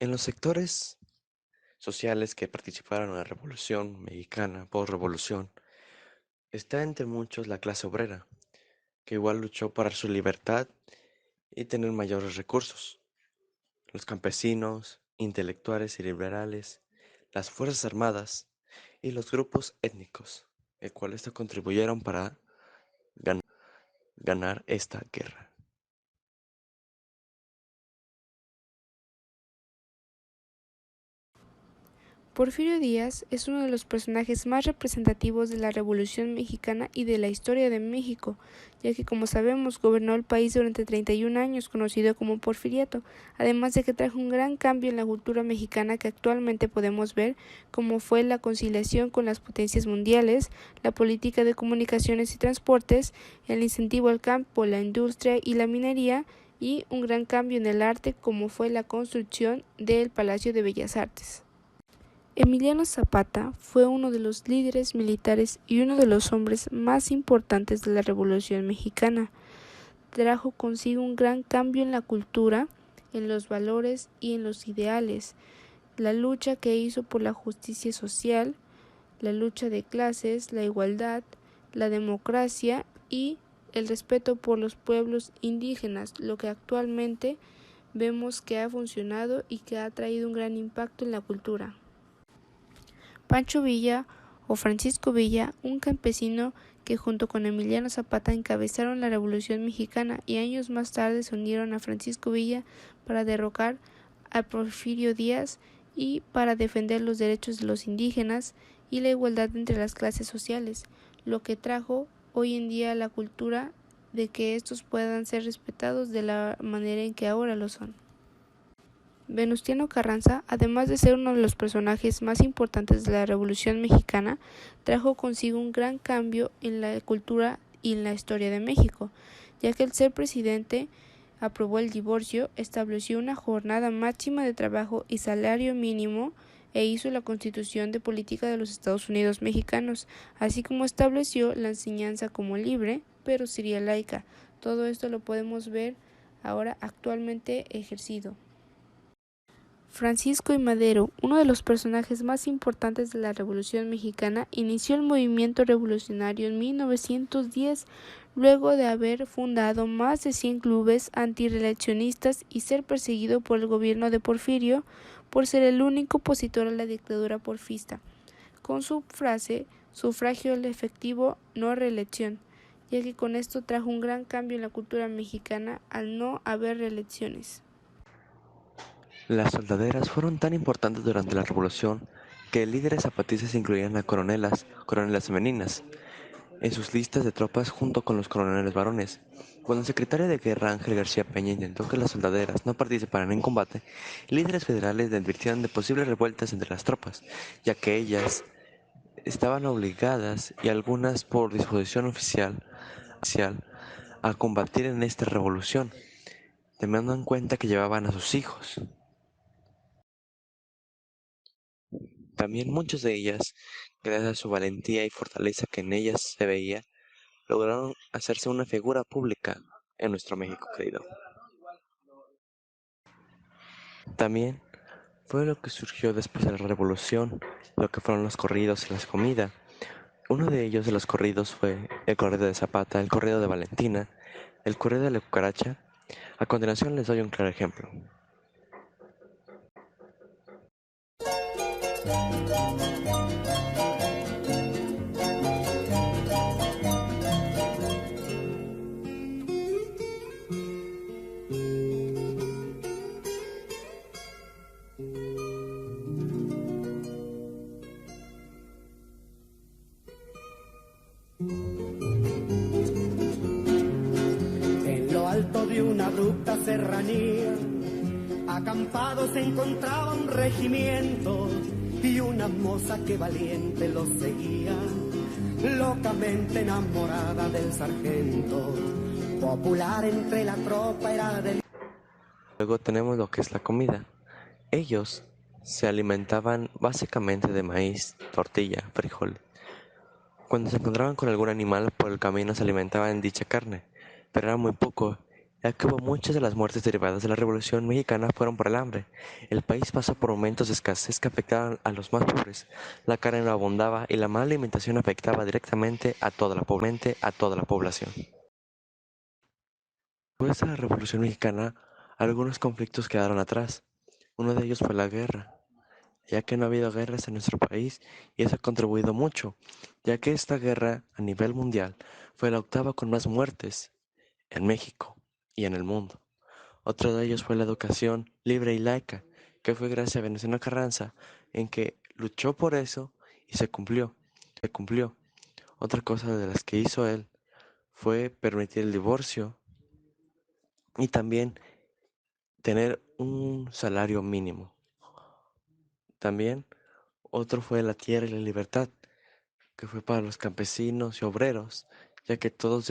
En los sectores sociales que participaron en la Revolución Mexicana, posrevolución, está entre muchos la clase obrera, que igual luchó para su libertad y tener mayores recursos. Los campesinos, intelectuales y liberales, las fuerzas armadas y los grupos étnicos, el cual esto contribuyeron para gan- ganar esta guerra. Porfirio Díaz es uno de los personajes más representativos de la Revolución Mexicana y de la historia de México, ya que como sabemos gobernó el país durante 31 años, conocido como Porfiriato, además de que trajo un gran cambio en la cultura mexicana que actualmente podemos ver, como fue la conciliación con las potencias mundiales, la política de comunicaciones y transportes, el incentivo al campo, la industria y la minería, y un gran cambio en el arte como fue la construcción del Palacio de Bellas Artes. Emiliano Zapata fue uno de los líderes militares y uno de los hombres más importantes de la Revolución Mexicana. Trajo consigo un gran cambio en la cultura, en los valores y en los ideales. La lucha que hizo por la justicia social, la lucha de clases, la igualdad, la democracia y el respeto por los pueblos indígenas, lo que actualmente vemos que ha funcionado y que ha traído un gran impacto en la cultura. Pancho Villa o Francisco Villa, un campesino que junto con Emiliano Zapata encabezaron la Revolución Mexicana y años más tarde se unieron a Francisco Villa para derrocar a Porfirio Díaz y para defender los derechos de los indígenas y la igualdad entre las clases sociales, lo que trajo hoy en día la cultura de que estos puedan ser respetados de la manera en que ahora lo son. Venustiano Carranza, además de ser uno de los personajes más importantes de la Revolución Mexicana, trajo consigo un gran cambio en la cultura y en la historia de México, ya que al ser presidente aprobó el divorcio, estableció una jornada máxima de trabajo y salario mínimo e hizo la Constitución de Política de los Estados Unidos Mexicanos, así como estableció la enseñanza como libre, pero sería laica. Todo esto lo podemos ver ahora actualmente ejercido. Francisco I. Madero, uno de los personajes más importantes de la Revolución Mexicana, inició el movimiento revolucionario en 1910, luego de haber fundado más de 100 clubes antirreeleccionistas y ser perseguido por el gobierno de Porfirio por ser el único opositor a la dictadura porfista, con su frase "sufragio efectivo, no reelección", ya que con esto trajo un gran cambio en la cultura mexicana al no haber reelecciones. Las soldaderas fueron tan importantes durante la Revolución que líderes zapatistas incluían a coronelas femeninas, en sus listas de tropas junto con los coroneles varones. Cuando el secretario de Guerra Ángel García Peña intentó que las soldaderas no participaran en combate, líderes federales le advirtieron de posibles revueltas entre las tropas, ya que ellas estaban obligadas y algunas por disposición oficial a combatir en esta revolución, teniendo en cuenta que llevaban a sus hijos. También muchas de ellas, gracias a su valentía y fortaleza que en ellas se veía, lograron hacerse una figura pública en nuestro México querido. También fue lo que surgió después de la revolución, lo que fueron los corridos y las comidas. Uno de ellos de los corridos fue el corrido de Zapata, el corrido de Valentina, el corrido de la cucaracha. A continuación les doy un claro ejemplo. En lo alto de una abrupta serranía, acampado se encontraba un regimiento y una moza que valiente los seguía, locamente enamorada del sargento. Popular entre la tropa era del... Luego tenemos lo que es la comida. Ellos se alimentaban básicamente de maíz, tortilla, frijol. Cuando se encontraban con algún animal por el camino se alimentaban de dicha carne, pero era muy poco ya que hubo muchas de las muertes derivadas de la Revolución Mexicana fueron por el hambre. El país pasó por momentos de escasez que afectaban a los más pobres. La carne no abundaba y la mala alimentación afectaba directamente a toda la población. Después de la Revolución Mexicana, algunos conflictos quedaron atrás. Uno de ellos fue la guerra, ya que no ha habido guerras en nuestro país y eso ha contribuido mucho, ya que esta guerra a nivel mundial fue la octava con más muertes en México y en el mundo. Otro de ellos fue la educación libre y laica, que fue gracias a Venustiano Carranza, en que luchó por eso y se cumplió. Se cumplió. Otra cosa de las que hizo él fue permitir el divorcio y también tener un salario mínimo. También otro fue la tierra y la libertad, que fue para los campesinos y obreros, ya que todos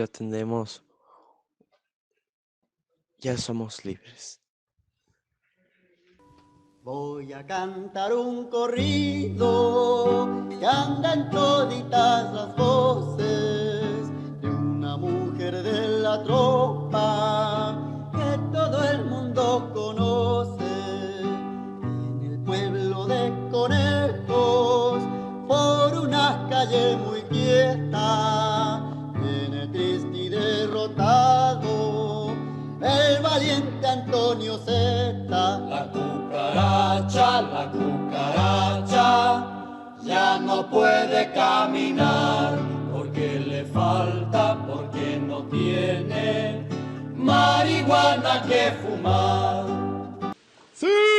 ya somos libres. Voy a cantar un corrido que anda en toditas las voces de una mujer de la tropa que todo el mundo conoce. En el pueblo de Conejos, por una calle muy quieta, viene triste y derrotado el valiente Antonio Zeta. La cucaracha ya no puede caminar porque le falta, porque no tiene marihuana que fumar. ¡Sí!